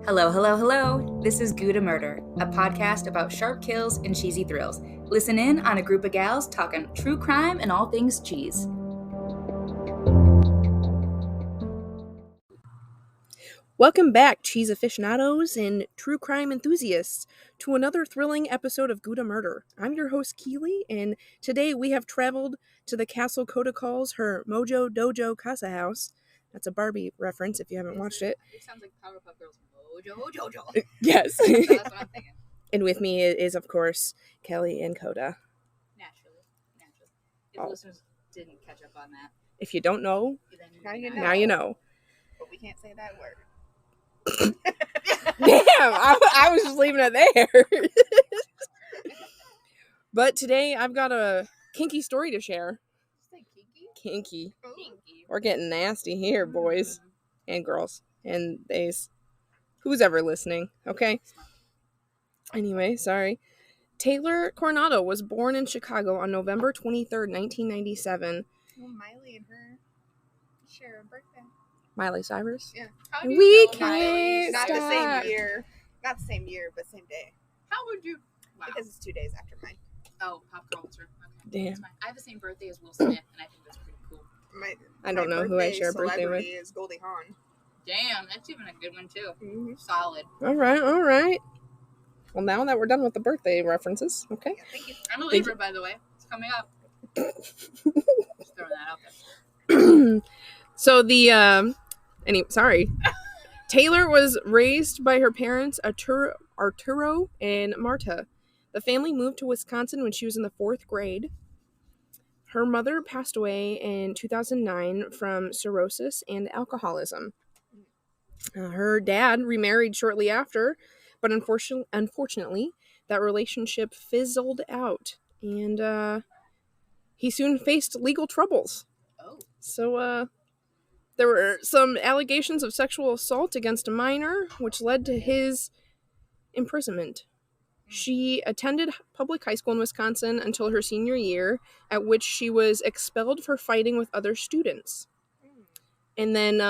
Hello, hello, hello. This is Gouda.Murder, a podcast about sharp kills and cheesy thrills. Listen in on a group of gals talking true crime and all things cheese. Welcome back, cheese aficionados and true crime enthusiasts, to another thrilling episode of Gouda.Murder. I'm your host, Keely, and today we have traveled to the castle Coda calls her Mojo Dojo Casa House. That's a Barbie reference if you haven't watched it. It sounds like Powerpuff Girls. Mojo Jojo. Yes. That's what I'm thinking. And with me is, of course, Kelly and Coda. Naturally. If listeners didn't catch up on that. If you don't know, Now you know. But we can't say that word. Damn, I was just leaving it there. But today I've got a kinky story to share. Say Kinky. kinky. We're getting nasty here, boys and girls and theys. Who's ever listening, okay? Anyway, sorry. Taylor Coronado was born in Chicago on November 23rd, 1997. Well, Miley and her share a birthday. Miley Cyrus? Yeah. How do you We know can't Not the stop. same year. Not the same year, but same day. How would you? Wow. Because it's 2 days after mine. Oh, pop culture. Okay, Damn. that's fine. I have the same birthday as Will Smith, and I think that's pretty cool. I don't know who I share a birthday with. Is Goldie Hawn. Damn, that's even a good one too. Mm-hmm. Solid. All right. Well, now that we're done with the birthday references, okay? Yeah, thank you. I'm a Libra, by the way. It's coming up. Just throwing that out there. So Taylor was raised by her parents, Arturo and Marta. The family moved to Wisconsin when she was in the 4th grade. Her mother passed away in 2009 from cirrhosis and alcoholism. Her dad remarried shortly after, but unfortunately, that relationship fizzled out, and he soon faced legal troubles. Oh. So, there were some allegations of sexual assault against a minor, which led to his imprisonment. She attended public high school in Wisconsin until her senior year, at which she was expelled for fighting with other students. And then,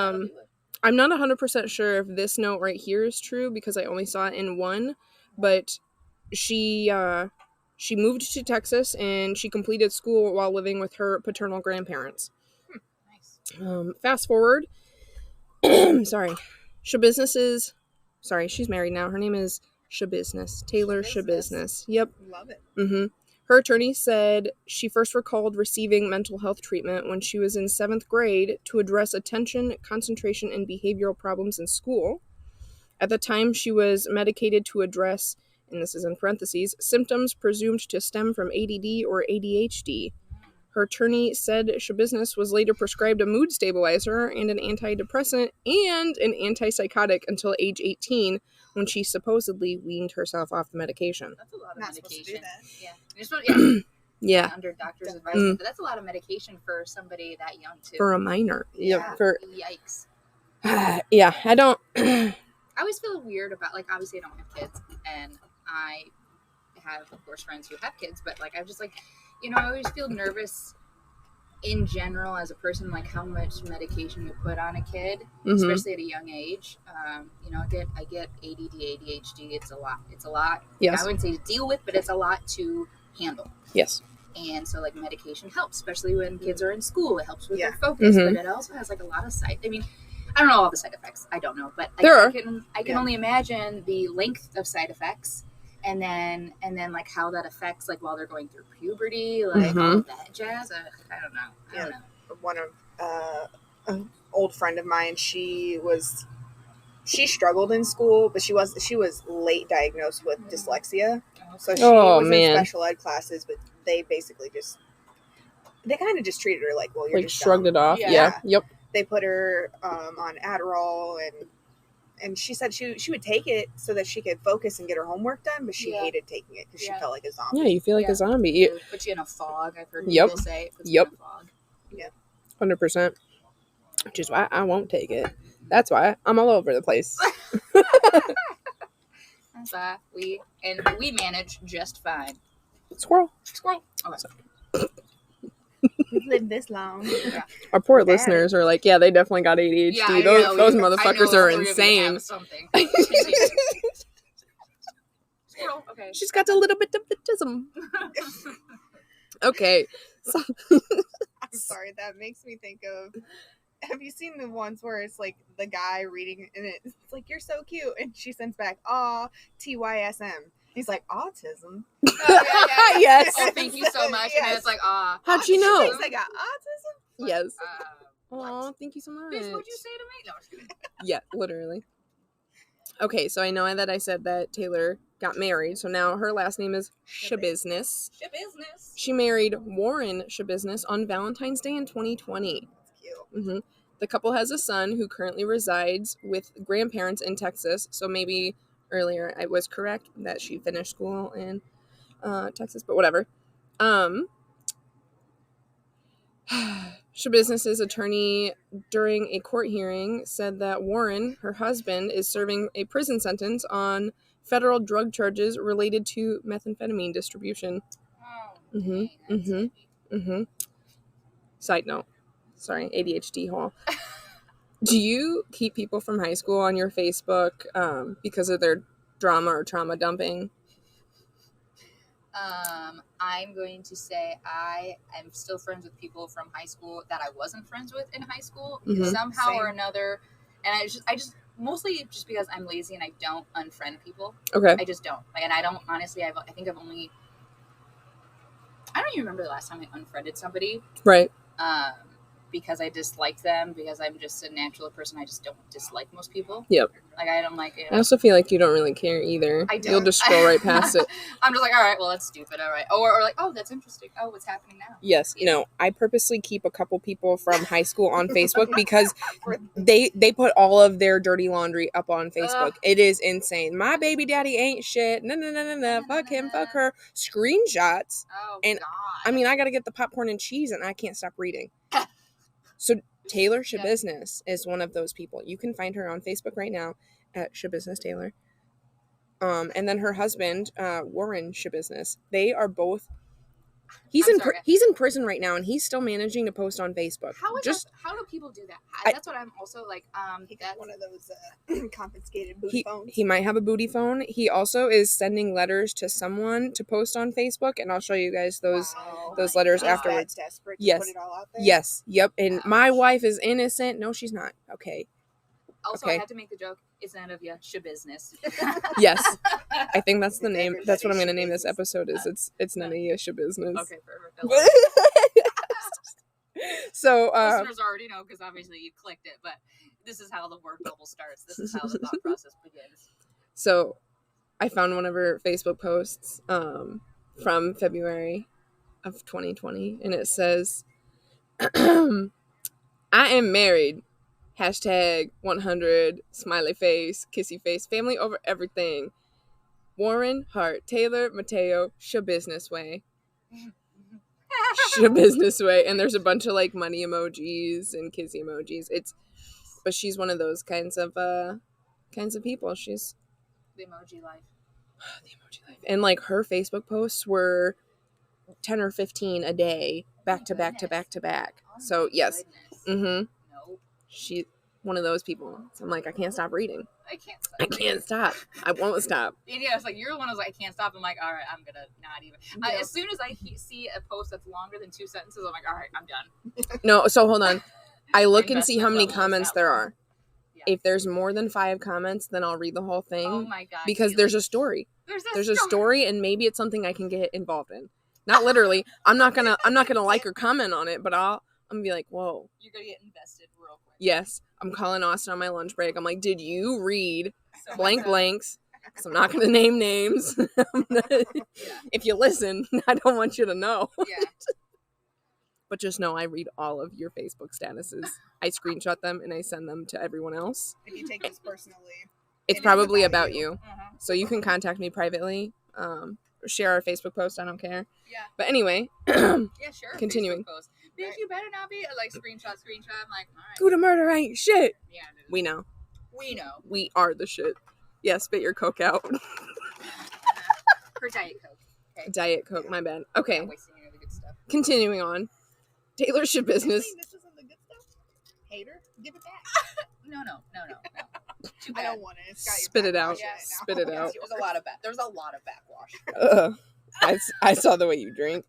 I'm not 100% sure if this note right here is true because I only saw it in one, but she moved to Texas and she completed school while living with her paternal grandparents. Nice. Fast forward. Schabusiness she's married now. Her name is Schabusiness. Taylor Schabusiness. Yep. Love it. Mm-hmm. Her attorney said she first recalled receiving mental health treatment when she was in 7th grade to address attention, concentration, and behavioral problems in school. At the time, she was medicated to address, and this is in parentheses, symptoms presumed to stem from ADD or ADHD. Her attorney said Schabusiness was later prescribed a mood stabilizer and an antidepressant and an antipsychotic until age 18, when she supposedly weaned herself off the medication. That's a lot of Not supposed to do medication. that. Yeah. You're supposed to, Yeah. under doctor's advice, but that's a lot of medication for somebody that young too. For a minor. Yeah. Yikes. Yeah, I don't... I always feel weird about, like, obviously I don't have kids, and I have, of course, friends who have kids, but, like, I'm just, like, I always feel nervous in general as a person, like, how much medication you put on a kid, especially at a young age. I get ADD, ADHD. It's a lot. Yes. I wouldn't say to deal with, but it's a lot to handle. Yes. And so, like, medication helps, especially when kids are in school. It helps with Yeah. their focus, Mhm. but it also has, like, a lot of I don't know all the side effects. I don't know, but There I can only imagine the length of side effects, and then like how that affects, like, while they're going through puberty, like all of that jazz. I don't know. I don't know. One of an old friend of mine, she struggled in school, but she was late diagnosed with dyslexia. So she was in special ed classes, but they basically they kind of just treated her like, well, you're Like, just shrugged dumb. it off. Yeah. Yep. They put her on Adderall, and she said she would take it so that she could focus and get her homework done, but she hated taking it because she felt like a zombie. Yeah, you feel like a zombie. It puts you in a fog. I've heard people say it puts you in a fog. 100%. Which is why I won't take it. That's why I'm all over the place. That's why we manage just fine. Squirrel. Okay. lived this long. Yeah. Our poor listeners are like, yeah, they definitely got ADHD. Yeah, those motherfuckers are insane. Something. Okay. She's got a little bit of autism. Okay. So I'm sorry, that makes me think of. Have you seen the ones where it's like the guy reading and it's like, you're so cute, and she sends back, aw, TYSM. He's like, autism. Yeah. Yes. Oh, thank you so much. Yes. And it's like, how'd you know? She thinks I got autism? Yes. What? Oh, thank you so much. Bitch, what'd you say to me? No, I'm just kidding. Yeah, literally. Okay, so I know that I said that Taylor got married, so now her last name is Schabusiness. Schabusiness. She married Warren Schabusiness on Valentine's Day in 2020. That's cute. Mm-hmm. The couple has a son who currently resides with grandparents in Texas, so maybe earlier I was correct that she finished school in Texas, but whatever. Schabusiness's attorney during a court hearing said that Warren, her husband, is serving a prison sentence on federal drug charges related to methamphetamine distribution. Oh, dang, Side note. Sorry, ADHD hole. Do you keep people from high school on your Facebook because of their drama or trauma dumping? I'm going to say I am still friends with people from high school that I wasn't friends with in high school somehow or another, and I just mostly just because I'm lazy and I don't unfriend people. Okay. I just don't and I don't honestly. I think I don't even remember the last time I unfriended somebody. Right. Because I dislike them, because I'm just a natural person. I just don't dislike most people. Yep. Like, I don't like it. I also feel like you don't really care either. I don't. You'll just scroll right past it. I'm just like, all right, well, that's stupid. All right. Or like, oh, that's interesting. Oh, what's happening now? Yes. No, I purposely keep a couple people from high school on Facebook because they put all of their dirty laundry up on Facebook. It is insane. My baby daddy ain't shit. No. Fuck him. Fuck her. Screenshots. Oh, and God. I mean, I got to get the popcorn and cheese and I can't stop reading. So Taylor Schabusiness is one of those people. You can find her on Facebook right now at Schabusiness Taylor. And then her husband, Warren Schabusiness, they are both. He's in prison right now, and he's still managing to post on Facebook. How do people do that? That's what I'm also like. He got one of those confiscated booty phones. He might have a booty phone. He also is sending letters to someone to post on Facebook, and I'll show you guys those letters afterwards. Desperate yes. To put it all out there? Yes. Yep. And my wife is innocent. No, she's not. Okay. Also, I had to make the joke. It's none of your Schabusiness. Yes, I think that's the name. That's what I'm going to name this episode. It's none of your Schabusiness. Okay, perfect. So listeners already know because obviously you clicked it, but this is how the word bubble starts. This is how the thought process begins. So, I found one of her Facebook posts from February of 2020, and it says, "I am married. #100 smiley face, kissy face, family over everything. Warren, Hart, Taylor, Mateo, Schabusiness way." Schabusiness way. And there's a bunch of like money emojis and kissy emojis. But she's one of those kinds of people. She's the emoji life. The emoji life. And like her Facebook posts were 10 or 15 a day, back to back to back to back. So yes. Nope. She's one of those people. So I'm like, I can't stop reading. I can't stop. I won't stop. Yeah, it's like, you're the one who's like, I can't stop. I'm like, all right, I'm gonna not even. As soon as I see a post that's longer than 2 sentences, I'm like, all right, I'm done. No, so hold on. I look and see how many comments there are. Yeah. If there's more than 5 comments, then I'll read the whole thing. Oh my God. Because there's a story. There's a story, and maybe it's something I can get involved in. Not literally. I'm not gonna like or comment on it, but I'm gonna be like, whoa. You're gonna get invested real quick. Yes. I'm calling Austin on my lunch break. I'm like, did you read blanks? Because I'm not going to name names. If you listen, I don't want you to know. Yeah. But just know I read all of your Facebook statuses. I screenshot them and I send them to everyone else. If you take this personally, it's probably about you. So you can contact me privately. Share our Facebook post. I don't care. Yeah. But anyway. Yeah, sure. Continuing. Bitch, you better not be like screenshot. I'm like, all right. Gouda.Murder ain't shit. Yeah. We know. We are the shit. Yeah, spit your Coke out. Her Diet Coke. Okay. Diet Coke, my bad. Okay. Not wasting any of the good stuff. Continuing on. Taylor Schabusiness. This isn't the good stuff. Hater, give it back. No. Too I bad. don't want it. It's got your Spit it out. backwash in it now. Spit it out. There's a lot of backwash. I saw the way you drink.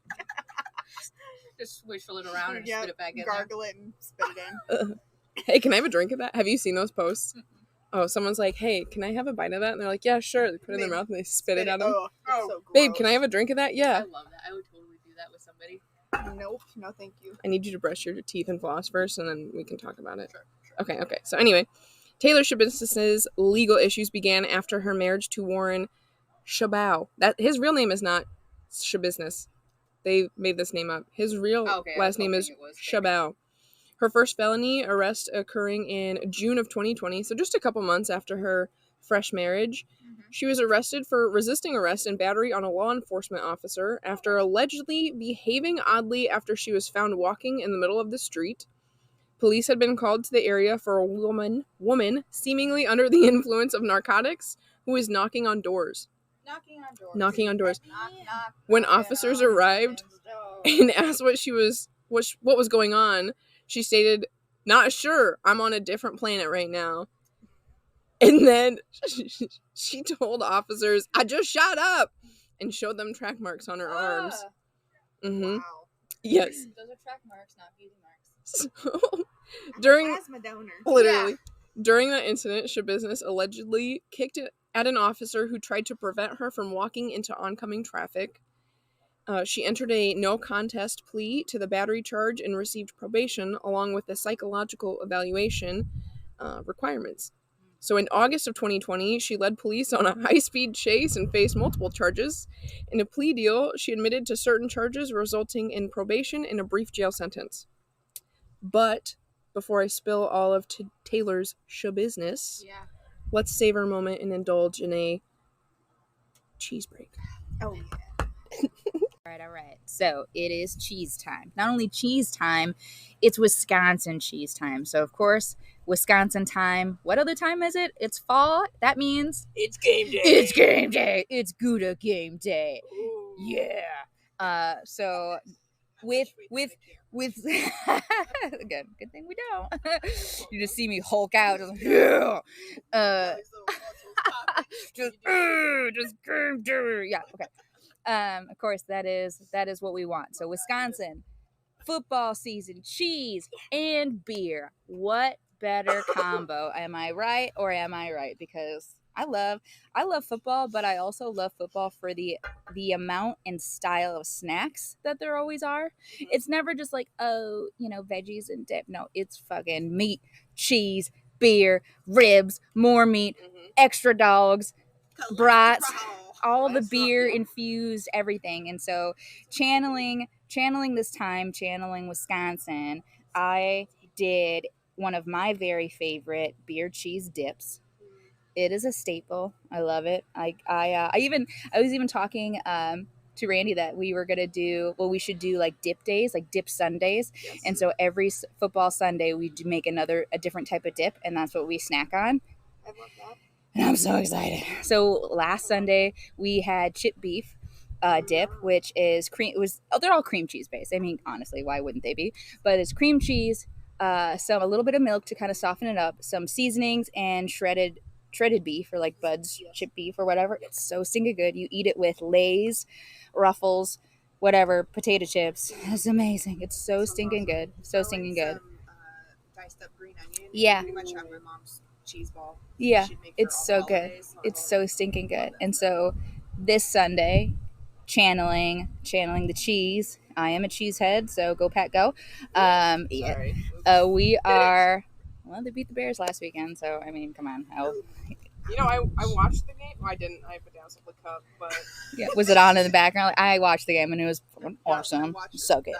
Just wishful it around and Yeah, spit it back in gargle it and spit it in. Hey, can I have a drink of that? Have you seen those posts? Oh, someone's like, hey, can I have a bite of that? And they're like, yeah, sure. They put it in their mouth and they spit it at them. Oh, so babe, gross. can I have a drink of that? Yeah. I love that. I would totally do that with somebody. Nope. No, thank you. I need you to brush your teeth and floss first, and then we can talk about it. Sure. Okay. So anyway, Taylor Schabusiness's legal issues began after her marriage to Warren Schabow. That his real name is not Schabusiness. They made this name up. His real last name is Schabow. Her first felony arrest occurring in June of 2020, so just a couple months after her fresh marriage. She was arrested for resisting arrest and battery on a law enforcement officer after allegedly behaving oddly after she was found walking in the middle of the street. Police had been called to the area for a woman seemingly under the influence of narcotics who was knocking on doors. Knocking on doors. Knock, When officers arrived and asked what was going on, she stated, "Not sure. I'm on a different planet right now." And then she told officers, "I just shot up," and showed them track marks on her arms. Wow. Yes. Those are track marks, not beauty marks. So, I'm a plasma donor. literally, during that incident, Schabusiness allegedly kicked it at an officer who tried to prevent her from walking into oncoming traffic. She entered a no contest plea to the battery charge and received probation along with the psychological evaluation requirements. So in August of 2020, she led police on a high-speed chase and faced multiple charges. In a plea deal, she admitted to certain charges, resulting in probation and a brief jail sentence. But before I spill all of Taylor's Schabusiness, let's savor a moment and indulge in a cheese break. Oh, yeah. All right. So it is cheese time. Not only cheese time, it's Wisconsin cheese time. So, of course, Wisconsin time. What other time is it? It's fall. That means It's game day. it's game day. It's Gouda game day. Ooh. Yeah. So with again, good thing we don't. You just see me Hulk out. Just, yeah. Just game day. Yeah. Okay. Of course, that is what we want. So Wisconsin, football season, cheese and beer. What better combo? Am I right or am I right? Because I love football, but I also love football for the amount and style of snacks that there always are. It's never just like, oh, veggies and dip. No, it's fucking meat, cheese, beer, ribs, more meat, extra dogs, brats. All the beer infused everything. And so channeling this time, channeling Wisconsin, I did one of my very favorite beer cheese dips. It is a staple. I love it. I was even talking to Randy that we should do like dip days, like dip Sundays. Yes. And so every football Sunday we make a different type of dip, and that's what we snack on. I love that. And I'm so excited. So last Sunday we had chip beef dip, which is cream. They're all cream cheese based. I mean, honestly, why wouldn't they be? But it's cream cheese, a little bit of milk to kind of soften it up, some seasonings, and shredded beef or like Bud's chip beef or whatever. It's so stinking good. You eat it with Lay's, Ruffles, whatever, potato chips. It's amazing. It's so stinking good. So stinking good. Diced up green onion. Yeah. Pretty much have my mom's cheese ball. Yeah, it's so good. It's so stinking good. And so this Sunday, channeling the cheese. I am a cheesehead, so go Pat go. We are. Well, they beat the Bears last weekend, so I mean, come on. I watched the game. Well, I didn't. I put down some of the cup, but yeah, was it on in the background? Like, I watched the game and it was awesome. So good.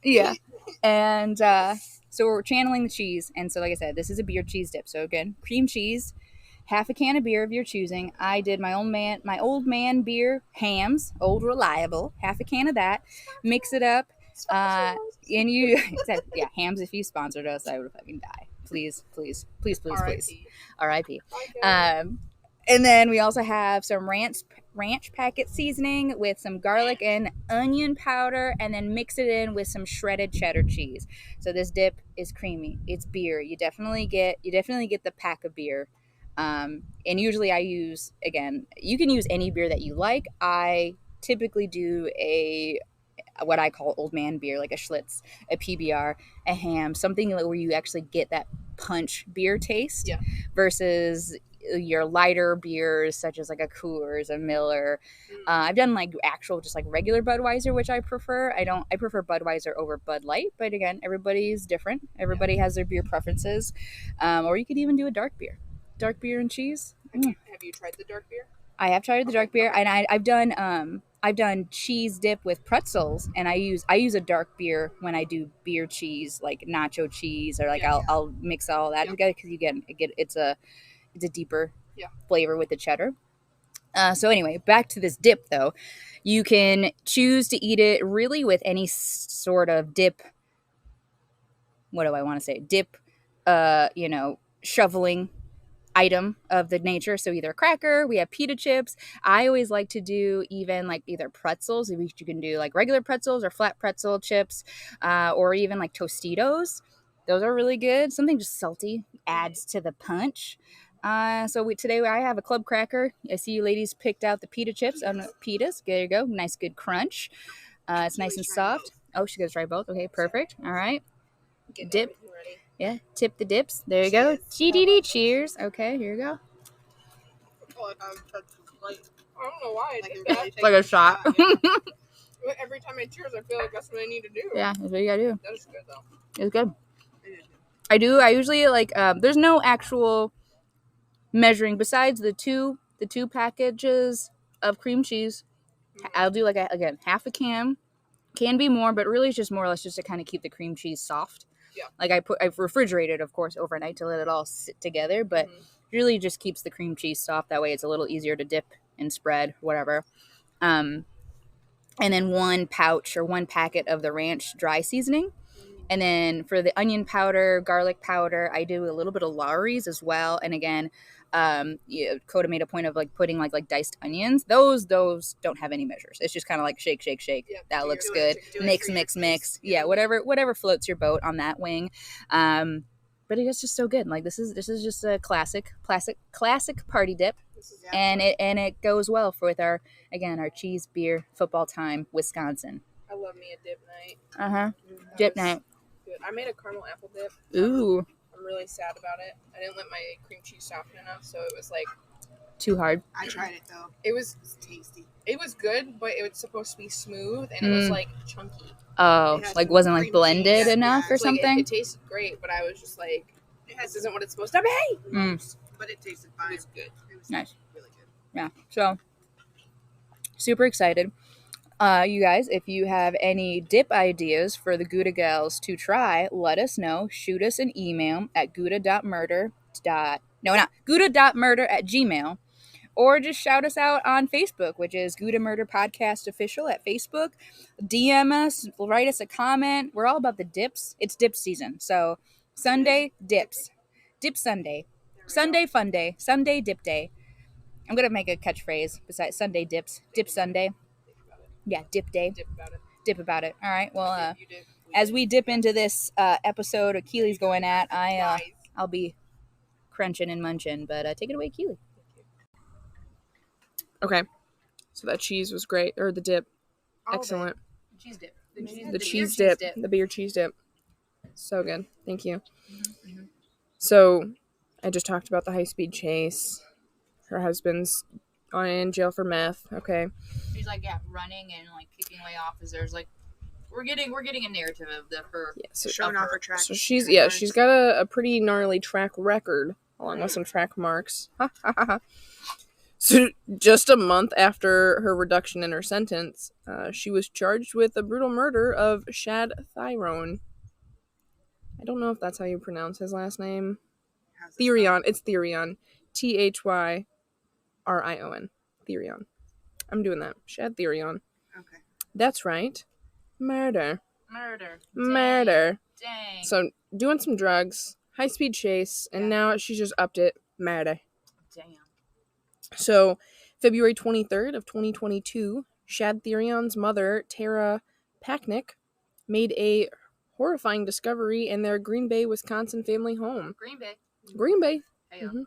Yeah, and so we're channeling the cheese, and so like I said, this is a beer cheese dip. So again, cream cheese, half a can of beer of your choosing. I did my old man beer, Hams, Old Reliable, half a can of that. Mix it up, and you, yeah, Hams. If you sponsored us, I would fucking die. Please. R.I.P. And then we also have some ranch ranch packet seasoning with some garlic and onion powder, and then mix it in with some shredded cheddar cheese. So this dip is creamy. It's beer. You definitely get the pack of beer. And usually I use, again, you can use any beer that you like. I typically do what I call old man beer, like a Schlitz, a PBR, a Ham, something where you actually get that punch beer taste versus your lighter beers such as like a Coors, a Miller. I've done like actual just like regular Budweiser, which I prefer. I prefer Budweiser over Bud Light, but again, everybody's different. Everybody has their beer preferences. Or you could even do a dark beer and cheese. Have you tried the dark beer? I have tried the dark beer, and I've done cheese dip with pretzels, and I use a dark beer when I do beer cheese, like nacho cheese, or like I'll mix all that together because you get it's a deeper flavor with the cheddar. So anyway, back to this dip though. You can choose to eat it really with any sort of dip. What do I want to say? Dip, shoveling item of the nature. So either a cracker, we have pita chips. I always like to do even like either pretzels. You can do like regular pretzels or flat pretzel chips, or even like Tostitos. Those are really good. Something just salty adds to the punch. Today I have a club cracker. I see you ladies picked out the pita chips on pitas. There you go. Nice good crunch. It's nice and soft. Oh, she's going to try both. Okay, perfect. All right. Dip. Yeah, tip the dips. There you go. GDD, cheers. Okay, here you go. Oh, I don't know why I did that. It's like a shot. Every time I cheers, I feel like that's what I need to do. Yeah, that's what you gotta do. That is good, though. It's good. I usually like, there's no actual measuring besides the two packages of cream cheese. I'll do like, half a can. Can be more, but really it's just more or less just to kind of keep the cream cheese soft. Yeah. Like I've refrigerated, of course, overnight to let it all sit together, but really just keeps the cream cheese soft. That way it's a little easier to dip and spread, whatever. And then one pouch or one packet of the ranch dry seasoning. And then for the onion powder, garlic powder, I do a little bit of Lawry's as well. And again, Coda made a point of like putting like diced onions. Those don't have any measures. It's just kind of like shake. Yeah, that looks good. Mix. Yeah, whatever floats your boat on that wing. But it's just so good. Like this is just a classic party dip, and it goes well with our cheese beer football time Wisconsin. I love me a dip night. Dip night. Good. I made a caramel apple dip. Ooh. I'm really sad about it. I didn't let my cream cheese soften enough, so it was like too hard. I tried it though. It was tasty. It was good, but it was supposed to be smooth, and it was like chunky. Oh, like wasn't like blended enough or something? It tasted great, but I was just like, this isn't what it's supposed to be. But it tasted fine. It was good. It was nice. Really good. Yeah. So super excited. You guys, if you have any dip ideas for the Gouda Gals to try, let us know. Shoot us an email at Gouda.Murder @gmail.com, or just shout us out on Facebook, which is Gouda.Murder Podcast Official at Facebook. DM us, write us a comment. We're all about the dips. It's dip season. So Sunday, dips. Dip Sunday. Sunday, fun day. Sunday, dip day. I'm going to make a catchphrase besides Sunday dips. Dip Sunday. Yeah, dip day. Dip about it. All right. Well, as we dip into this episode of Keely's Going At, I'll be crunching and munching. But take it away, Keely. Okay. So that cheese was great. Or the dip. Excellent. Cheese dip. The cheese dip. The beer cheese dip. So good. Thank you. Mm-hmm. So I just talked about the high-speed chase. Her husband's in jail for meth. Okay. She's like, running and like kicking away officers. Like, we're getting a narrative of her. Yeah, so showing off her track. So she's got a pretty gnarly track record along with some track marks. So just a month after her reduction in her sentence, she was charged with the brutal murder of Shad Thyron. I don't know if that's how you pronounce his last name. Therion. It's Therion. Thyrion. Therion. I'm doing that. Shad Therion. Okay. That's right. Murder. Dang. So doing some drugs, high-speed chase, and now she's just upped it. Murder. Damn. So February 23rd of 2022, Shad Therion's mother, Tara Packnick, made a horrifying discovery in their Green Bay, Wisconsin family home. Green Bay. Green Bay. Hey, Mm-hmm.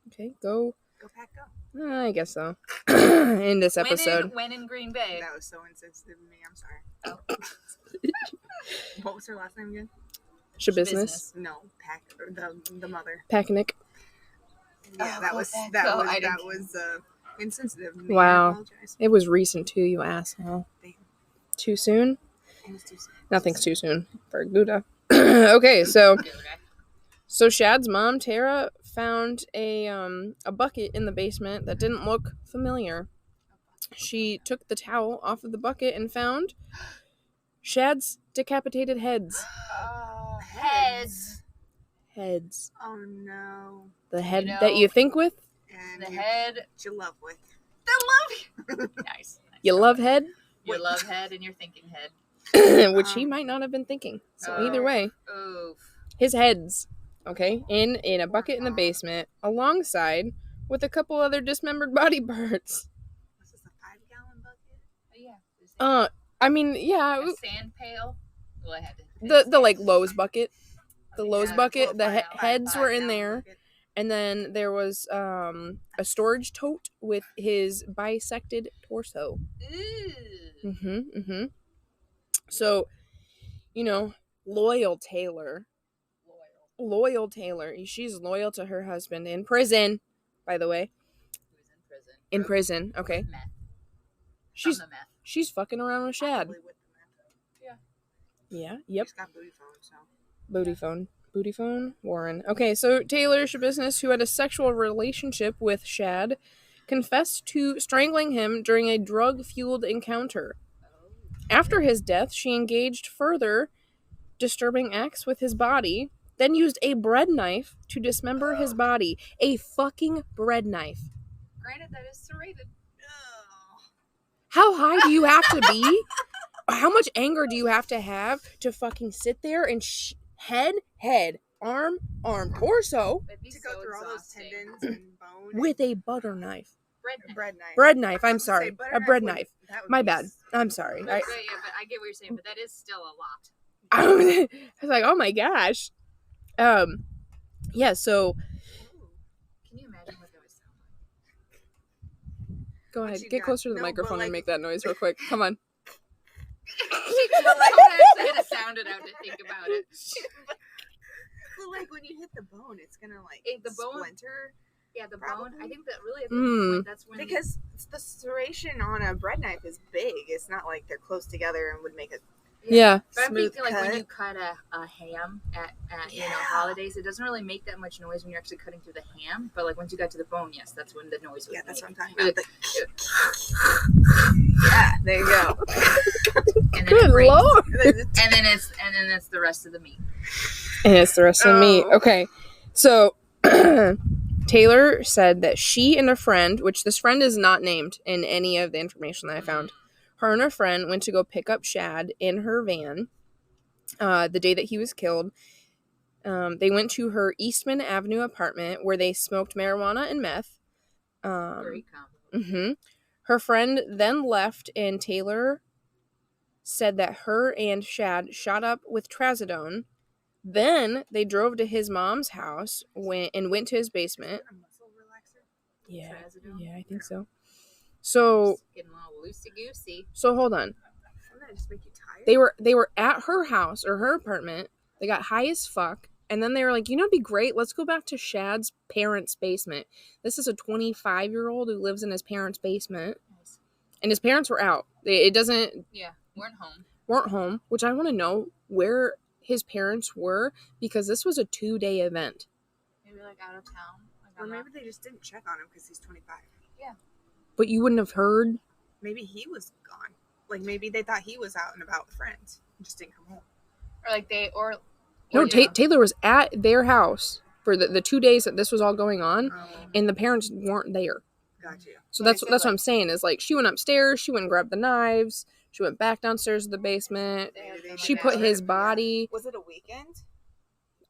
Okay, go. Go Pack, go. I guess so. In this episode. When in Green Bay. That was so insensitive of me. I'm sorry. What was her last name again? Schabusiness. No, Pack, the mother. Packnick. Yeah, that was insensitive of me. Wow. I apologize. It was recent too, you asshole. Damn. Too soon? It was too soon. Nothing's too soon for Gouda. Okay, so Shad's mom, Tara, found a bucket in the basement that didn't look familiar. She took the towel off of the bucket and found Shad's decapitated heads. Heads. Heads. Oh no. The head that you think with? And The head. you love with. Nice. You love head? You love head and you're thinking head. Which he might not have been thinking. So either way. Oof. His heads, okay, in a bucket in the basement, alongside with a couple other dismembered body parts. Was this a 5-gallon bucket? Yeah. I mean, yeah, A sand pail. Well, I had to. the like Lowe's bucket, the Lowe's bucket. The heads were in 5-gallon there, bucket. and then there was a storage tote with his bisected torso. Ooh. So, loyal Taylor. She's loyal to her husband in prison, by the way. Who's In prison, okay. Meth. She's fucking around with Shad. Probably with the meth. Yeah, yep. She's got booty phone, so. Booty phone, Warren. Okay, so Taylor Schabusiness, who had a sexual relationship with Shad, confessed to strangling him during a drug-fueled encounter. After his death, she engaged further disturbing acts with his body, then used a bread knife to dismember his body. A fucking bread knife. Granted, that is serrated. How high do you have to be? How much anger do you have to fucking sit there and head, arm, torso That'd be To so go through all those exhausting. tendons and bone. with a butter knife? Bread knife. Bread knife, I I'm was gonna say, sorry. butter A bread would- knife. that would My be bad. I'm sorry. But, I yeah, but I get what you're saying, but that is still a lot. was like, oh my gosh. Yeah, so Ooh. Can you imagine what that would sound like? go What ahead. you Get got? closer to the No, but, microphone and like- make that noise real quick. Come on. I had to sound it out to think about it. But like when you hit the bone, it's gonna like The bone- splinter. Yeah, the bone. Probably. I think that really at Mm. the point that's when Because the serration on a bread knife is big. It's not like they're close together and would make a Yeah. But I'm smooth thinking like when cut. you cut a ham at Yeah. holidays, it doesn't really make that much noise when you're actually cutting through the ham. But like once you got to the bone, yes, that's when the noise would Yeah, that's what make. I'm talking about. Really- Yeah, there you go. And then Good it breaks. lord. And then it's the rest of the meat. And it's the rest of the meat. Oh. Okay. So Taylor said that she and a friend, which this friend is not named in any of the information that I found, her and her friend went to go pick up Shad in her van the day that he was killed. They went to her Eastman Avenue apartment where they smoked marijuana and meth. Very common. Her friend then left, and Taylor said that her and Shad shot up with trazodone. Then they drove to his mom's house went to his basement. A muscle relaxer? Yeah, Trazodone? yeah, I think so. So Getting a little loosey goosey. hold on. Doesn't that just make you tired? They were at her house or her apartment. They got high as fuck, and then they were like, it'd be great. Let's go back to Shad's parents' basement. This is a 25-year-old who lives in his parents' basement, Nice. and his parents were out. Yeah, Weren't home, which I want to know where his parents were because this was a 2-day event. Maybe like out of town. Like Or I'm maybe they just didn't check on him because he's 25. But you wouldn't have heard. Maybe he was gone. Like maybe they thought he was out and about with friends and just didn't come home. or like they or No, yeah. Taylor was at their house for the 2 days that this was all going on, Oh, and the parents weren't there. got you. So Well, that's I said, what I'm saying is like she went upstairs, she went and grabbed the knives, she went back downstairs to the basement. They had Maybe them She like put that. his body. Was it a weekend?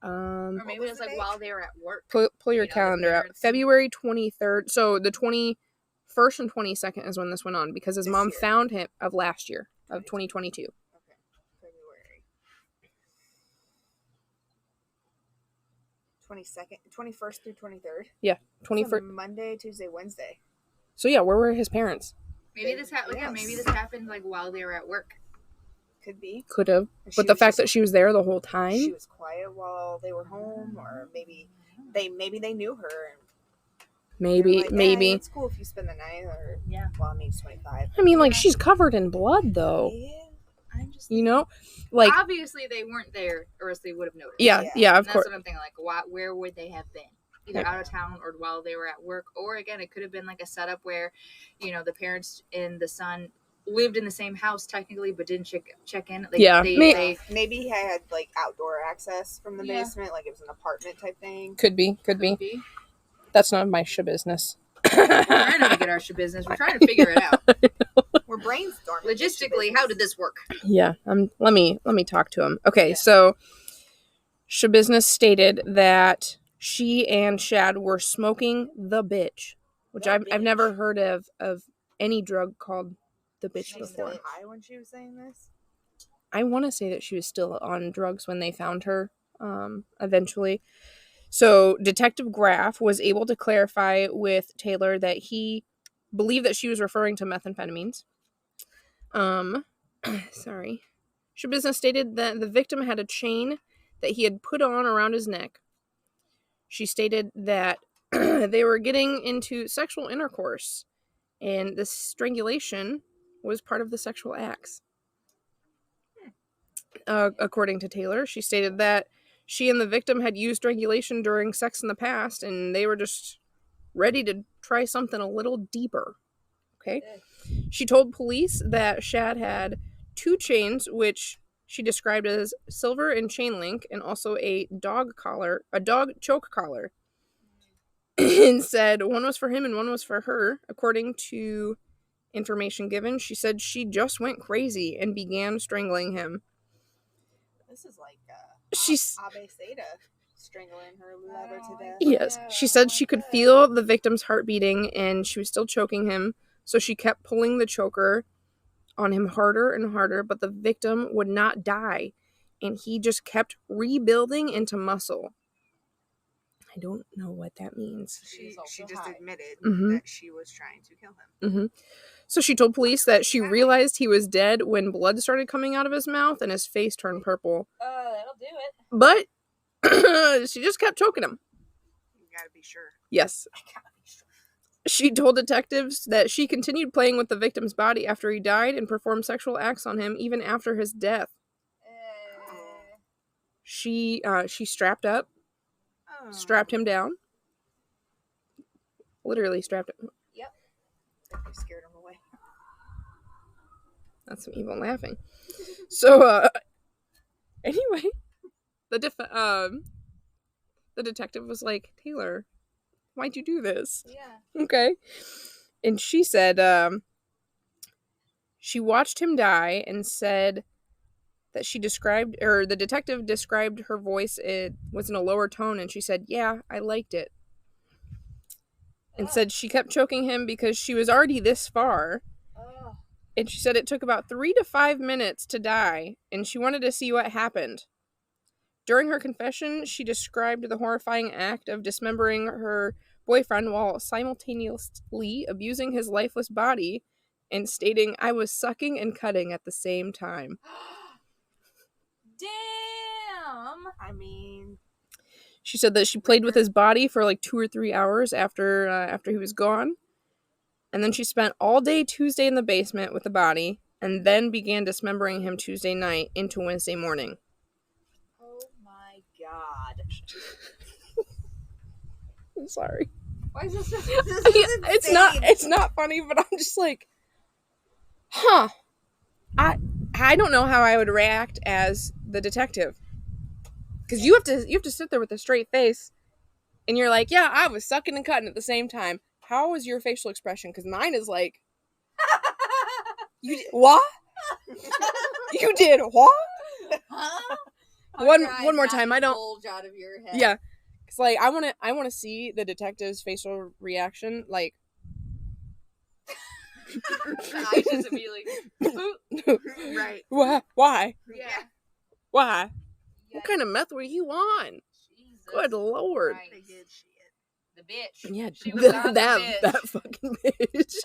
Or maybe was it was the like date? while they were at work. Pull your You know, the calendar out. parents- February 23rd. So the 1st and 22nd is when this went on, because his mom found him of last year, of 2022. Okay. February. 22nd, 21st through 23rd? Yeah, 21st. Monday, Tuesday, Wednesday. So yeah, where were his parents? Maybe this happened like while they were at work. Could be. Could have. But the fact that she was there the whole time? She was quiet while they were home, or maybe they knew her. Maybe. Hey, it's cool if you spend the night, or well, I mean, it's 25. I mean, like, she's covered in blood, though. Yeah. I'm just, you know, like, obviously they weren't there, or else they would have noticed. Yeah, of course. That's what I'm thinking. Like, where would they have been? Either out of town or while they were at work, or again, it could have been like a setup where, you know, the parents and the son lived in the same house technically, but didn't check in. Like, maybe he had like outdoor access from the basement, like it was an apartment type thing. Could be. That's none of my business. We're trying to get our business. We're trying to figure it out. We're brainstorming. Logistically, how did this work? Yeah, let me talk to him. Okay, so Schabusiness stated that she and Shad were smoking the bitch, which I've never heard of any drug called the bitch before. She was still high when she was saying this? I want to say that she was still on drugs when they found her, eventually. So Detective Graff was able to clarify with Taylor that he believed that she was referring to methamphetamines. Sorry. Schabusiness stated that the victim had a chain that he had put on around his neck. She stated that they were getting into sexual intercourse, and the strangulation was part of the sexual acts. According to Taylor, she stated that she and the victim had used strangulation during sex in the past, and they were just ready to try something a little deeper. Okay? She told police that Shad had 2 chains, which she described as silver and chain link, and also a dog choke collar. And said one was for him and one was for her. According to information given, she said she just went crazy and began strangling him. This is like she's Abe Seda strangling her lover to death. Yes, she said she could feel the victim's heart beating and she was still choking him, so she kept pulling the choker on him harder and harder, but the victim would not die, and he just kept rebuilding into muscle. I don't know what that means. She just admitted that she was trying to kill him. So she told police that she realized he was dead when blood started coming out of his mouth and his face turned purple. That'll do it. But she just kept choking him. You gotta be sure. Yes. I gotta be sure. She told detectives that she continued playing with the victim's body after he died and performed sexual acts on him even after his death. She strapped up. Strapped him down. Literally strapped him. Yep. I scared him away. That's some evil laughing. So, anyway, the detective was like, Taylor, why'd you do this? Yeah. Okay. And she said, she watched him die and said that the detective described her voice, it was in a lower tone, and she said, yeah, I liked it. And said she kept choking him because she was already this far. And she said it took about 3 to 5 minutes to die, and she wanted to see what happened. During her confession, she described the horrifying act of dismembering her boyfriend while simultaneously abusing his lifeless body and stating, I was sucking and cutting at the same time. Damn! I mean, she said that she played with his body for like 2 or 3 hours after he was gone. And then she spent all day Tuesday in the basement with the body and then began dismembering him Tuesday night into Wednesday morning. Oh my god. I'm sorry. Why is this it's not funny, but I'm just like, I don't know how I would react as the detective. Because you have to sit there with a straight face and you're like, yeah, I was sucking and cutting at the same time. How was your facial expression? Because mine is like, you did what? You did what? Huh? One more time. I don't. Bulge out of your head. Yeah, because like I want to see the detective's facial reaction. Like, I just immediately. Right. Why? Yeah. Why? Yes. What kind of meth were you on? Jesus Good Lord. Christ. They did shit. The bitch. Yeah, She was on the that bitch. fucking bitch. Jesus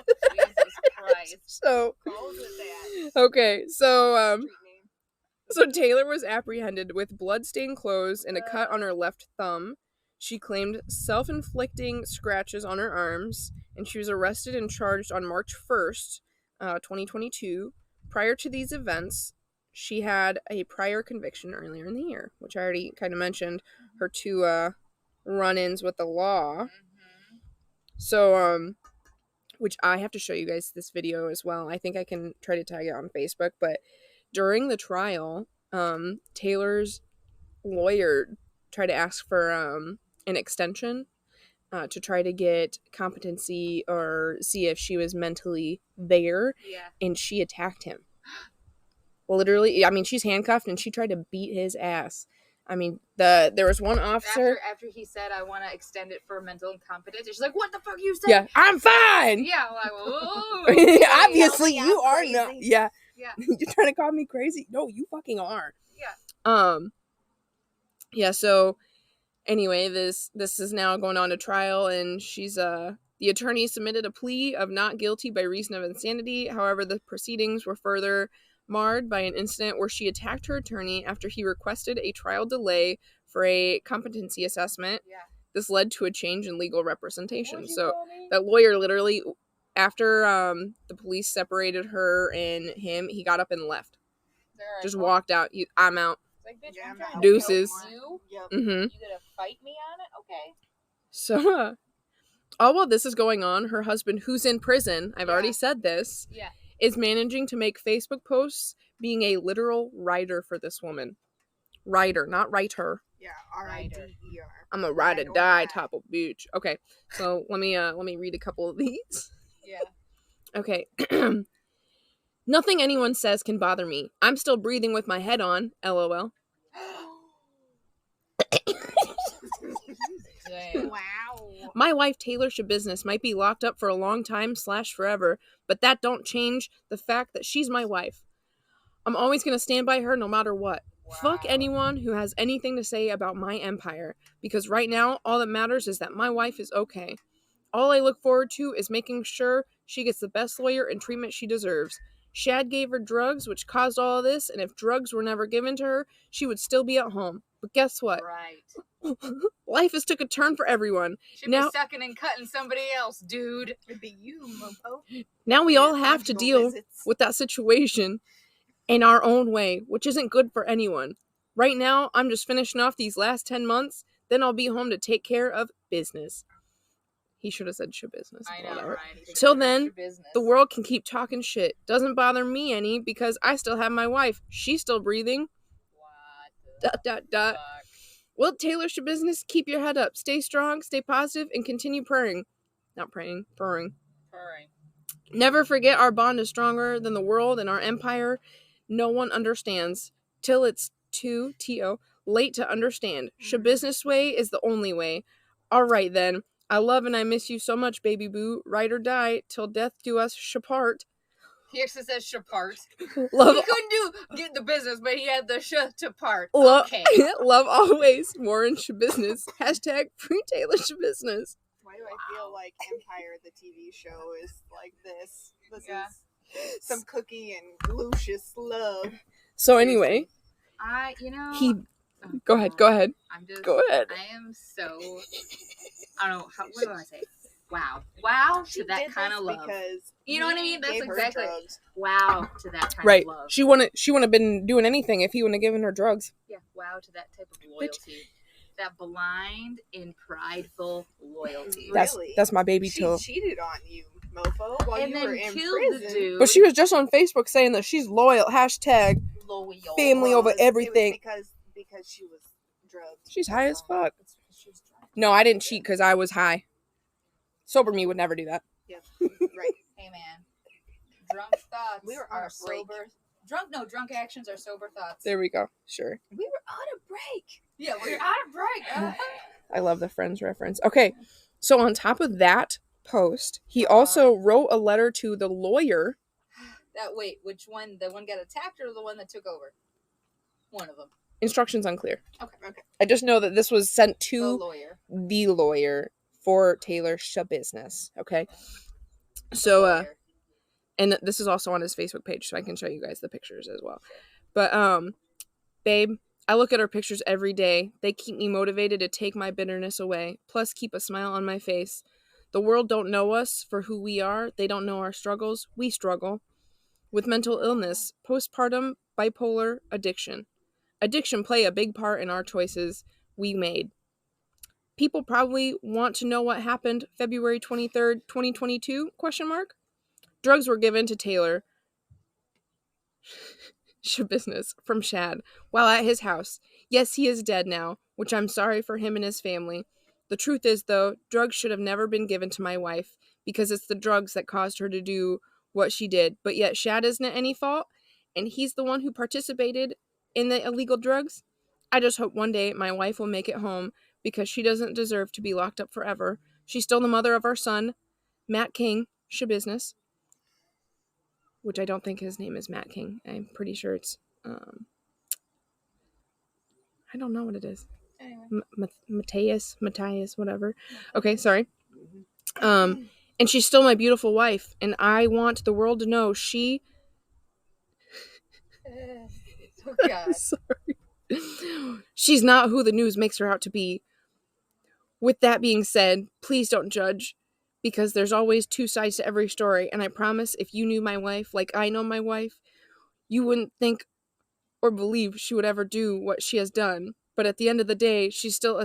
Christ. So, Goes with that. okay, so Street name. so Taylor was apprehended with blood-stained clothes and a cut on her left thumb. She claimed self-inflicting scratches on her arms, and she was arrested and charged on March 1st, 2022. Prior to these events, she had a prior conviction earlier in the year, which I already kind of mentioned, her two run-ins with the law. Mm-hmm. So, which I have to show you guys this video as well. I think I can try to tag it on Facebook, but during the trial, Taylor's lawyer tried to ask for an extension to try to get competency or see if she was mentally there, Yeah. and she attacked him. Literally, I mean, she's handcuffed, and she tried to beat his ass. I mean, there was one officer. After he said, I want to extend it for mental incompetence, she's like, what the fuck you said? Yeah, I'm fine. Yeah, I'm like, whoa. Obviously, you are crazy. not. Yeah. Yeah. You're trying to call me crazy? No, you fucking are. Yeah. Yeah, so anyway, this is now going on to trial, and she's the attorney submitted a plea of not guilty by reason of insanity. However, the proceedings were further marred by an incident where she attacked her attorney after he requested a trial delay for a competency assessment. Yeah. This led to a change in legal representation. So that lawyer literally, after the police separated her and him, he got up and left. Right, just walked out. I'm out. Like, bitch, Yeah, I'm trying to Deuces. help you. Yep. Mm-hmm. You gonna fight me on it? Okay. So, all while this is going on, her husband, who's in prison, I've already said this, is managing to make Facebook posts being a literal writer for this woman. Writer, not writer. Yeah, R-I-D-E-R. I'm a ride or die type of bitch. Okay, so let me read a couple of these. Yeah. Okay. Nothing anyone says can bother me. I'm still breathing with my head on. LOL. Wow. My wife Taylor Schabusiness might be locked up for a long time / forever, but that don't change the fact that she's my wife. I'm always going to stand by her no matter what. Wow. Fuck anyone who has anything to say about my empire, because right now all that matters is that my wife is okay. All I look forward to is making sure she gets the best lawyer and treatment she deserves. Shad gave her drugs, which caused all of this, and if drugs were never given to her, she would still be at home. But guess what? Right. Life has took a turn for everyone. Should be sucking and cutting somebody else, dude. It'd be you, mofo. Now we all have to deal with that situation in our own way, which isn't good for anyone. Right now, I'm just finishing off these last 10 months, then I'll be home to take care of business. He should have said Schabusiness. I know, right? Till then, the world can keep talking shit. Doesn't bother me any because I still have my wife. She's still breathing. Fuck? Well, Taylor Schabusiness, keep your head up. Stay strong, stay positive, and continue praying. Not praying, purring. Never forget our bond is stronger than the world and our empire. No one understands till it's too late to understand. Schabusiness way is the only way. All right then. I love and I miss you so much, baby boo. Ride or die till death do us shapart. He actually says shapart. Love. He couldn't get the business, but he had the to part. Okay. Love always. Warren Schabusiness. Hashtag free Taylor Schabusiness. Why do I feel like Empire, the TV show, is like this? This is some Cookie and Lucius love. So anyway, Go ahead. Go ahead. I am so. I don't know. What do I say? Wow to that kind of love. You know what I mean? That's exactly. Wow to that kind of love. She wouldn't have been doing anything if he wouldn't have given her drugs. Yeah. Wow to that type of loyalty. That blind and prideful loyalty. That's my baby too. She cheated on you, mofo, while you were in prison. The dude. But she was just on Facebook saying that she's loyal. Hashtag loyal. Family over everything. Because she was drugged. She's high as fuck. No, I didn't cheat because I was high. Sober me would never do that. Yeah, right. Hey man, drunk thoughts. We were on a break. Sober. Drunk actions are sober thoughts. There we go. Sure. We were on a break. Yeah, we're on a break. I love the Friends reference. Okay, so on top of that, post. He also wrote a letter to the lawyer. Wait, which one? The one got attacked or the one that took over? One of them. Instructions unclear. Okay. I just know that this was sent to the lawyer for Taylor Schabusiness. Okay. So, and this is also on his Facebook page, so I can show you guys the pictures as well. But, babe, I look at our pictures every day. They keep me motivated to take my bitterness away, plus keep a smile on my face. The world don't know us for who we are. They don't know our struggles. We struggle with mental illness, postpartum, bipolar, addiction. Addiction play a big part in our choices we made. People probably want to know what happened February 23rd, 2022, ? Drugs were given to Taylor Schabusiness from Shad while at his house. Yes, he is dead now, which I'm sorry for him and his family. The truth is, though, drugs should have never been given to my wife because it's the drugs that caused her to do what she did. But yet Shad isn't at any fault, and he's the one who participated in the illegal drugs. I just hope one day my wife will make it home because she doesn't deserve to be locked up forever. She's still the mother of our son, Matt King, Schabusiness. Which I don't think his name is Matt King. I'm pretty sure it's, I don't know what it is. Anyway. Matthias, whatever. Okay, sorry. And she's still my beautiful wife, and I want the world to know she... Oh, God. Sorry. She's not who the news makes her out to be. With that being said, please don't judge, because there's always two sides to every story, and I promise if you knew my wife like I know my wife, you wouldn't think or believe she would ever do what she has done. But at the end of the day, she's still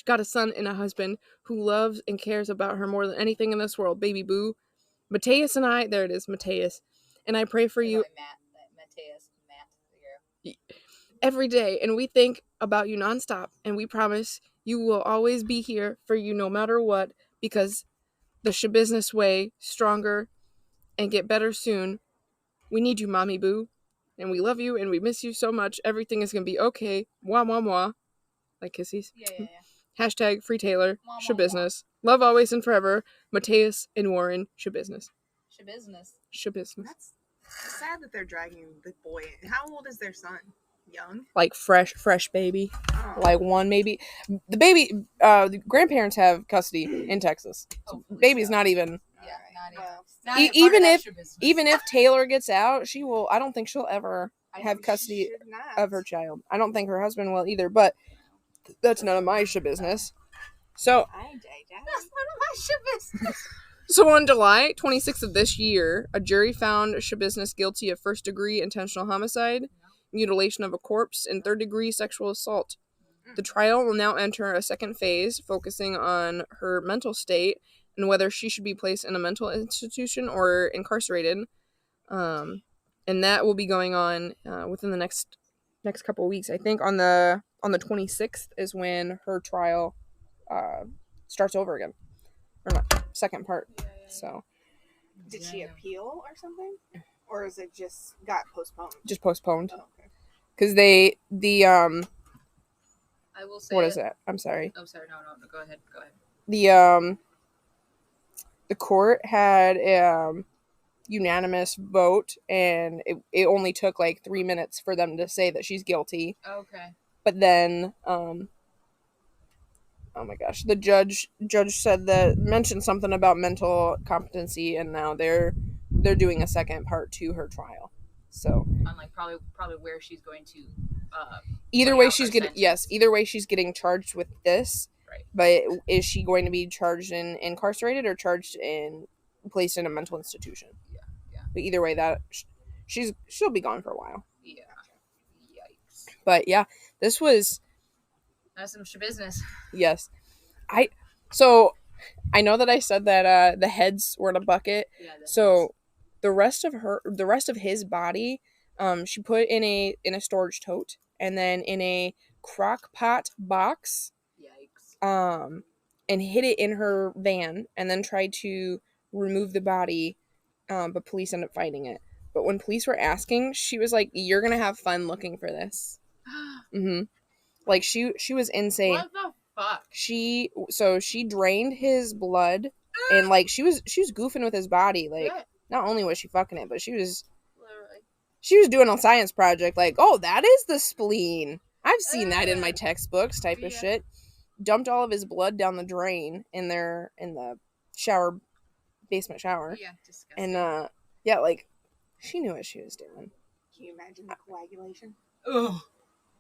got a son and a husband who loves and cares about her more than anything in this world, baby boo. Matthias and I, there it is, Matthias, and I pray for you every day, and we think about you nonstop, and we promise you will always be here for you no matter what, because the Schabusiness way, stronger, and get better soon. We need you, mommy boo. And we love you, and we miss you so much. Everything is going to be okay. Mwah, mwah, mwah. Like kissies. Yeah. Hashtag free Taylor, Schabusiness. Love always and forever. Matthias and Warren, Schabusiness. Schabusiness. That's sad that they're dragging the boy in. How old is their son? Young? Like fresh baby. Oh. Like one maybe. The baby, the grandparents have custody in Texas. So baby's not even. Yeah, even if Taylor gets out, she will. I don't think she'll ever have custody of her child. I don't think her husband will either. But that's none of my business. So that's none of my business. So on July 26th of this year, a jury found Schabusiness guilty of first-degree intentional homicide, mutilation of a corpse, and third-degree sexual assault. The trial will now enter a second phase, focusing on her mental state and whether she should be placed in a mental institution or incarcerated. And that will be going on within the next couple of weeks. I think on the 26th is when her trial starts over again. Or not, second part. So, did she appeal or something? Or is it just got postponed? Just postponed. Oh, okay. Because I will say. What is that? I'm sorry. Oh, sorry. No. Go ahead. The court had unanimous vote, and it only took like 3 minutes for them to say that she's guilty. Okay. But then, oh my gosh, the judge said mentioned something about mental competency, and now they're doing a second part to her trial. So, unlike probably where she's going to. Either way, she's getting charged with this. Right. But is she going to be charged and incarcerated or charged and placed in a mental institution? Yeah. But either way, she'll be gone for a while. Yeah. Yikes. But yeah, this was. That's some business. Yes, I know that I said that the heads were in a bucket. Yeah. So the rest of his body, she put in a storage tote and then in a crock pot box. Yikes. And hid it in her van and then tried to remove the body, but police ended up finding it. But when police were asking, she was like, "You're gonna have fun looking for this." Mm-hmm. Like she was insane. What the fuck? She drained his blood and like she was goofing with his body. Like Yeah. not only was she fucking it, but she was Literally. doing a science project. Like, oh, that is the spleen. I've seen that in my textbooks, type of shit. Dumped all of his blood down the drain in the basement shower. Yeah, disgusting. And yeah, like she knew what she was doing. Can you imagine the coagulation? Ugh.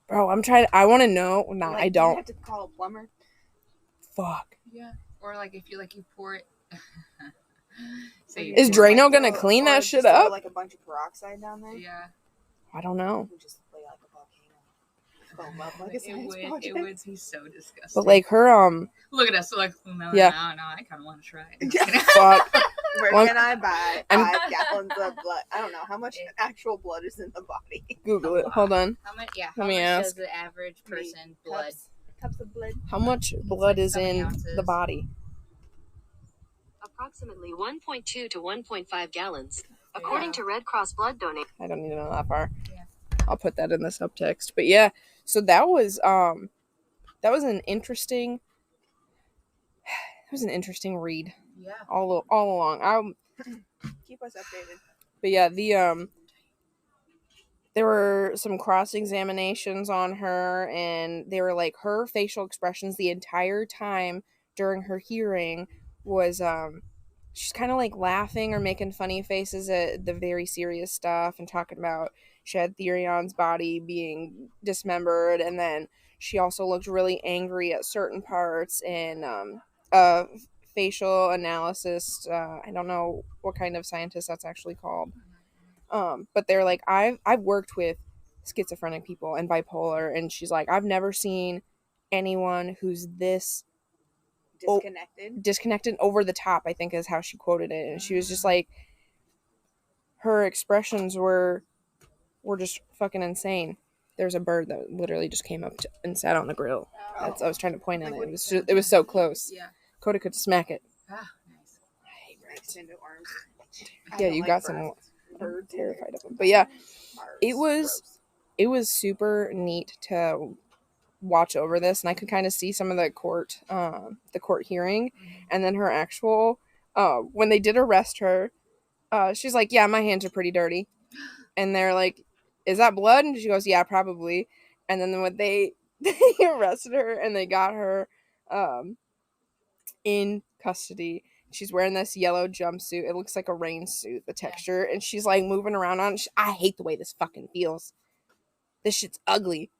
Bro, I want to know. No, Like, I don't. You have to call a plumber. Fuck. Yeah. Or like if you pour it. So Is Drano gonna clean that shit throw, up? like a bunch of peroxide down there. Yeah. I don't know. You just lay like a volcano. Foam up like a science project. It would be so disgusting. But like her Look at us, like yeah. No, I kind of want to try it. Fuck. Where can I buy 5 gallons of blood? I don't know how much actual blood is in the body. Google it. Hold on. How much? Yeah. Let How me much ask. does the average person blood? Cups of blood. How much blood like is how many in ounces? the body? Approximately 1.2 to 1.5 gallons, according to Red Cross blood donation. I don't need to know that far. Yeah. I'll put that in the subtext. But yeah, so that was an interesting read. Yeah. All along. Keep us updated. But yeah, there were some cross examinations on her, and they were like her facial expressions the entire time during her hearing was she's kind of like laughing or making funny faces at the very serious stuff and talking about she had Therion's body being dismembered, and then she also looked really angry at certain parts, and facial analysis, I don't know what kind of scientist that's actually called, but they're like, I've worked with schizophrenic people and bipolar, and she's like, I've never seen anyone who's this disconnected, over the top, I think is how she quoted it. And she was just like, her expressions were just fucking insane. There's a bird that literally just came up and sat on the grill. I was trying to point at it. It was so close. Yeah. Coda could smack it. Ah, nice. I hate birds. I Yeah, don't you like got birds. some. Birds I'm terrified of them. But yeah, it was super neat to watch over this, and I could kind of see some of the court hearing, and then her actual when they did arrest her, she's like, yeah, my hands are pretty dirty, and they're like, is that blood? And she goes, yeah, probably. And then when they arrested her and they got her in custody, she's wearing this yellow jumpsuit. It looks like a rain suit, the texture, and she's like moving around on it. I hate the way this fucking feels. This shit's ugly.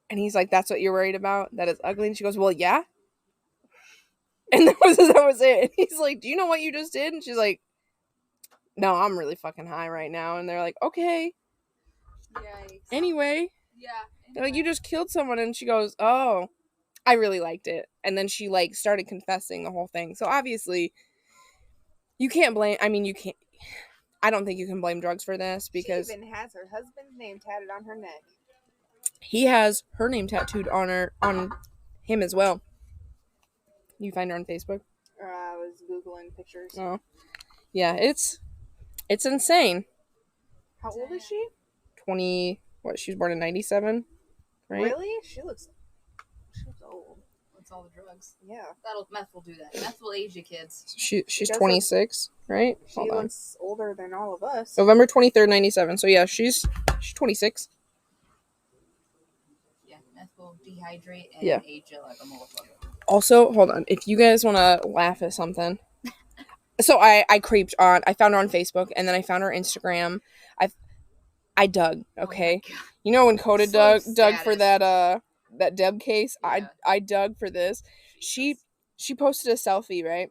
And he's like, that's what you're worried about? That it's ugly? And she goes, well, yeah. And that was it. And he's like, do you know what you just did? And she's like, no, I'm really fucking high right now. And they're like, okay. Yikes. Anyway. Yeah. They're like, you just killed someone. And she goes, oh, I really liked it. And then she like started confessing the whole thing. So obviously, you can't blame, I don't think you can blame drugs for this, because she even has her husband's name tatted on her neck. he has her name tattooed on him as well. You find her on Facebook? I was Googling pictures. Oh. Yeah, it's insane. How old is she? 20, she was born in 97, right? Really? She looks old. What's all the drugs? Yeah. Meth will do that. Meth will age you, kids. She's 26, right? She looks older than all of us. November 23rd, 97. So yeah, she's 26. Yeah, meth will dehydrate and age you like a motherfucker. Also, hold on. If you guys want to laugh at something. So I found her on Facebook, and then I found her Instagram. I dug, okay? Oh you know when Coda dug for that Deb case? Yeah. I dug for this. She posted a selfie, right?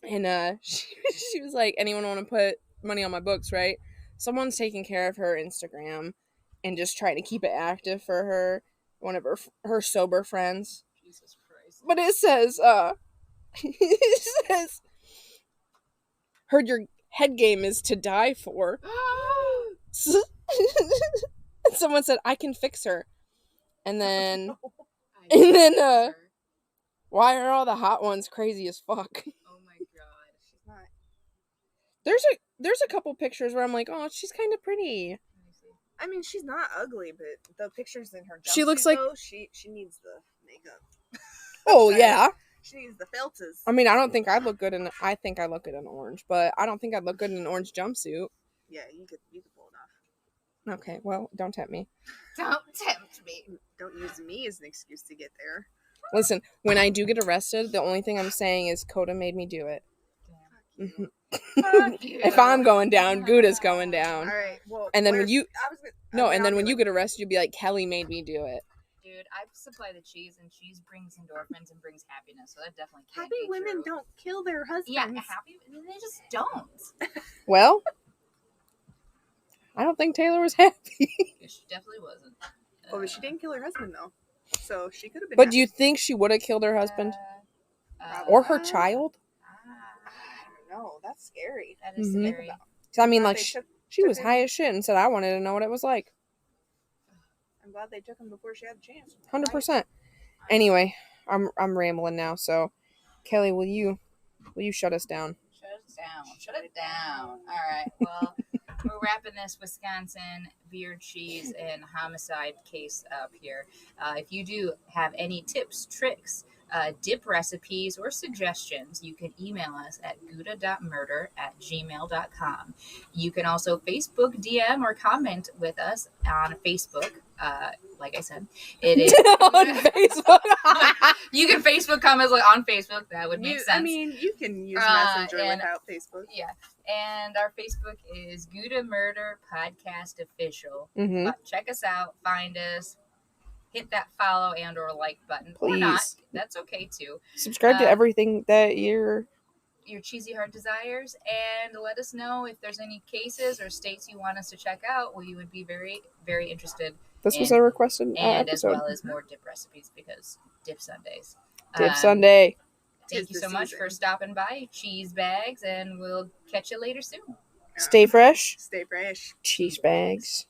And she was like, anyone want to put money on my books, right? Someone's taking care of her Instagram and just trying to keep it active for her, one of her sober friends. Jesus Christ. But it says, heard your head game is to die for. And someone said, I can fix her. And then, why are all the hot ones crazy as fuck? Oh my god. She's not. There's a couple pictures where I'm like, oh, she's kind of pretty. I mean, she's not ugly, but the pictures in her jumpsuit, She looks like though, she needs the makeup. Oh yeah. She needs the filters. I mean, I don't think I'd look good in. I think I look good in orange, but I don't think I'd look good in an orange jumpsuit. Yeah, you could pull it off. Okay, well, don't tempt me. Don't tempt me. Don't use me as an excuse to get there. Listen, when I do get arrested, the only thing I'm saying is Coda made me do it. Fuck you. If I'm going down, Gouda's going down. All right. Well, And then when you when you get arrested, you'll be like, Kelly made me do it. Dude, I supply the cheese, and cheese brings endorphins and brings happiness, so that definitely can't happy be women true. don't kill their husbands. Yeah, happy. They just don't. Well, I don't think Taylor was happy. Yeah, she definitely wasn't. Well, but she didn't kill her husband though, so she could have been. But happy. do you think she would have killed her husband or her child? I don't know. That's scary. That is Mhm. scary. So I mean, Glad like they she was took high him. as shit and said, "I wanted to know what it was like." I'm glad they took him before she had a chance. 100%. Anyway, I'm rambling now. So, Kelly, will you shut us down? Shut it down. All right. Well, we're wrapping this Wisconsin beer, cheese, and homicide case up here. If you do have any tips, tricks, dip recipes, or suggestions, you can email us at Gouda.Murder@gmail.com. You can also Facebook DM or comment with us on Facebook. Like I said, it is On Facebook. You can Facebook comments on Facebook. That would make sense. I mean, you can use Messenger and- without Facebook. Yeah, and our Facebook is Gouda.Murder Podcast Official. Mm-hmm. Check us out, find us, hit that follow and or like button, or not. Please. That's okay too. Subscribe to everything that you're. Your cheesy heart desires, and let us know if there's any cases or states you want us to check out. We would be very, very interested. This was a requested And episode. as well as more dip recipes, because dip Sundays. Dip Sunday. Thank you so much for stopping by, CheeseBags, and we'll catch you later soon. Stay fresh. Stay fresh. CheeseBags.